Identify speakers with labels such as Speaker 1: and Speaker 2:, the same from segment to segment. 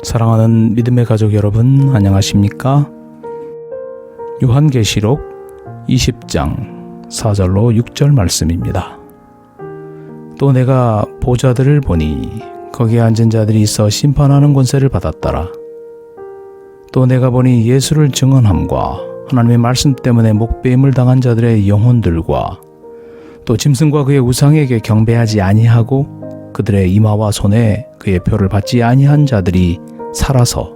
Speaker 1: 사랑하는 믿음의 가족 여러분, 안녕하십니까? 요한계시록 20장 4절로 6절 말씀입니다. 또 내가 보좌들을 보니 거기에 앉은 자들이 있어 심판하는 권세를 받았더라. 또 내가 보니 예수를 증언함과 하나님의 말씀 때문에 목배임을 당한 자들의 영혼들과 또 짐승과 그의 우상에게 경배하지 아니하고 그들의 이마와 손에 그의 표를 받지 아니한 자들이 살아서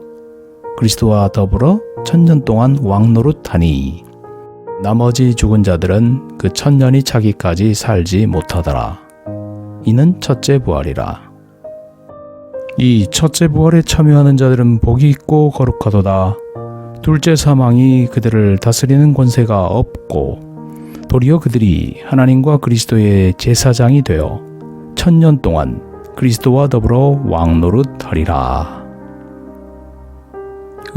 Speaker 1: 그리스도와 더불어 1000년 동안 왕노릇하니 나머지 죽은 자들은 그 1000년이 차기까지 살지 못하더라. 이는 첫째 부활이라. 이 첫째 부활에 참여하는 자들은 복이 있고 거룩하도다. 둘째 사망이 그들을 다스리는 권세가 없고 도리어 그들이 하나님과 그리스도의 제사장이 되어 1000년 동안 그리스도와 더불어 왕노릇하리라.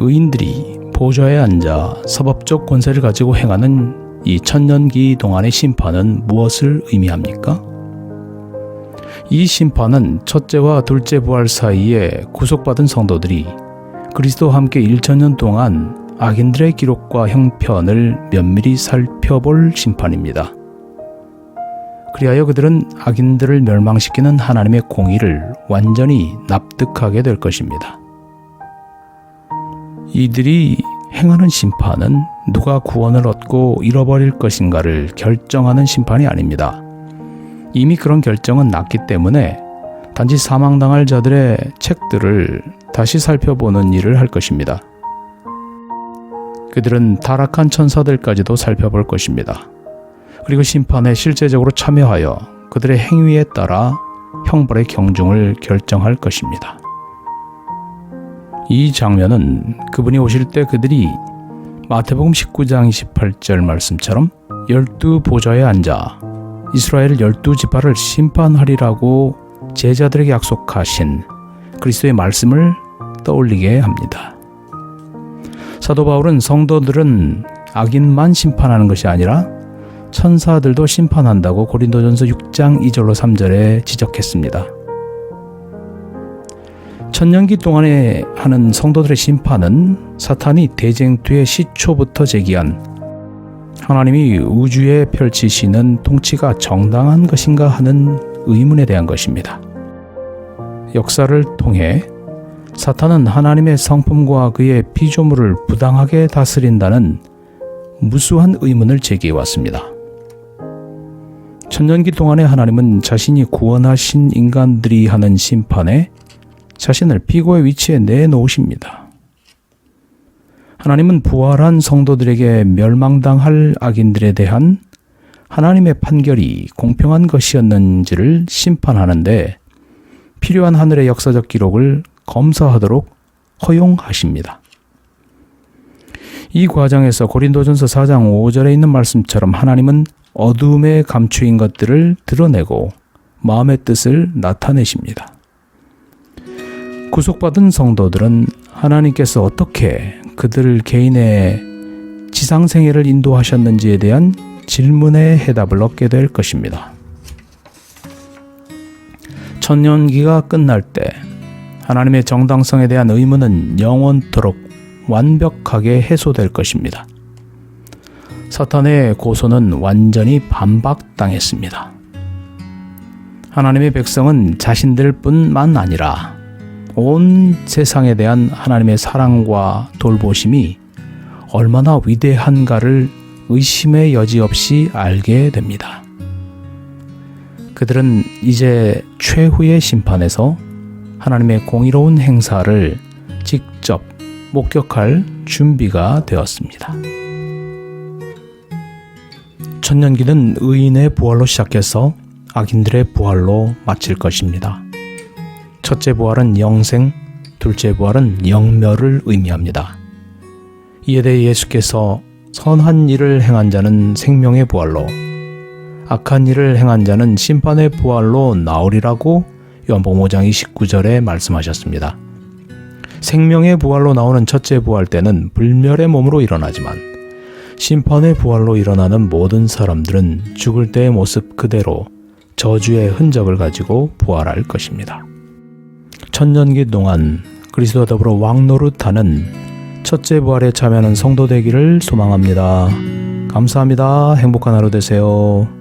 Speaker 1: 의인들이 보좌에 앉아 사법적 권세를 가지고 행하는 이 1000년기 동안의 심판은 무엇을 의미합니까? 이 심판은 첫째와 둘째 부활 사이에 구속받은 성도들이 그리스도와 함께 1000년 동안 악인들의 기록과 형편을 면밀히 살펴볼 심판입니다. 그리하여 그들은 악인들을 멸망시키는 하나님의 공의를 완전히 납득하게 될 것입니다. 이들이 행하는 심판은 누가 구원을 얻고 잃어버릴 것인가를 결정하는 심판이 아닙니다. 이미 그런 결정은 났기 때문에 단지 사망당할 자들의 책들을 다시 살펴보는 일을 할 것입니다. 그들은 타락한 천사들까지도 살펴볼 것입니다. 그리고 심판에 실제적으로 참여하여 그들의 행위에 따라 형벌의 경중을 결정할 것입니다. 이 장면은 그분이 오실 때 그들이 마태복음 19장 28절 말씀처럼 12 보좌에 앉아 이스라엘 12지파를 심판하리라고 제자들에게 약속하신 그리스도의 말씀을 떠올리게 합니다. 사도 바울은 성도들은 악인만 심판하는 것이 아니라 천사들도 심판한다고 고린도전서 6장 2절로 3절에 지적했습니다. 천년기 동안에 하는 성도들의 심판은 사탄이 대쟁투의 시초부터 제기한 하나님이 우주에 펼치시는 통치가 정당한 것인가 하는 의문에 대한 것입니다. 역사를 통해 사탄은 하나님의 성품과 그의 피조물을 부당하게 다스린다는 무수한 의문을 제기해왔습니다. 천년기 동안에 하나님은 자신이 구원하신 인간들이 하는 심판에 자신을 피고의 위치에 내놓으십니다. 하나님은 부활한 성도들에게 멸망당할 악인들에 대한 하나님의 판결이 공평한 것이었는지를 심판하는데 필요한 하늘의 역사적 기록을 검사하도록 허용하십니다. 이 과정에서 고린도전서 4장 5절에 있는 말씀처럼 하나님은 어둠에 감추인 것들을 드러내고 마음의 뜻을 나타내십니다. 구속받은 성도들은 하나님께서 어떻게 그들 개인의 지상생애를 인도하셨는지에 대한 질문의 해답을 얻게 될 것입니다. 천년기가 끝날 때 하나님의 정당성에 대한 의문은 영원토록 완벽하게 해소될 것입니다. 사탄의 고소는 완전히 반박당했습니다. 하나님의 백성은 자신들뿐만 아니라 온 세상에 대한 하나님의 사랑과 돌보심이 얼마나 위대한가를 의심의 여지 없이 알게 됩니다. 그들은 이제 최후의 심판에서 하나님의 공의로운 행사를 직접 목격할 준비가 되었습니다. 천년기는 의인의 부활로 시작해서 악인들의 부활로 마칠 것입니다. 첫째 부활은 영생, 둘째 부활은 영멸을 의미합니다. 이에 대해 예수께서 선한 일을 행한 자는 생명의 부활로, 악한 일을 행한 자는 심판의 부활로 나오리라고 요한복음 5장 29절에 말씀하셨습니다. 생명의 부활로 나오는 첫째 부활 때는 불멸의 몸으로 일어나지만 심판의 부활로 일어나는 모든 사람들은 죽을 때의 모습 그대로 저주의 흔적을 가지고 부활할 것입니다. 천년기 동안 그리스도와 더불어 왕노릇하는 첫째 부활에 참여하는 성도 되기를 소망합니다. 감사합니다. 행복한 하루 되세요.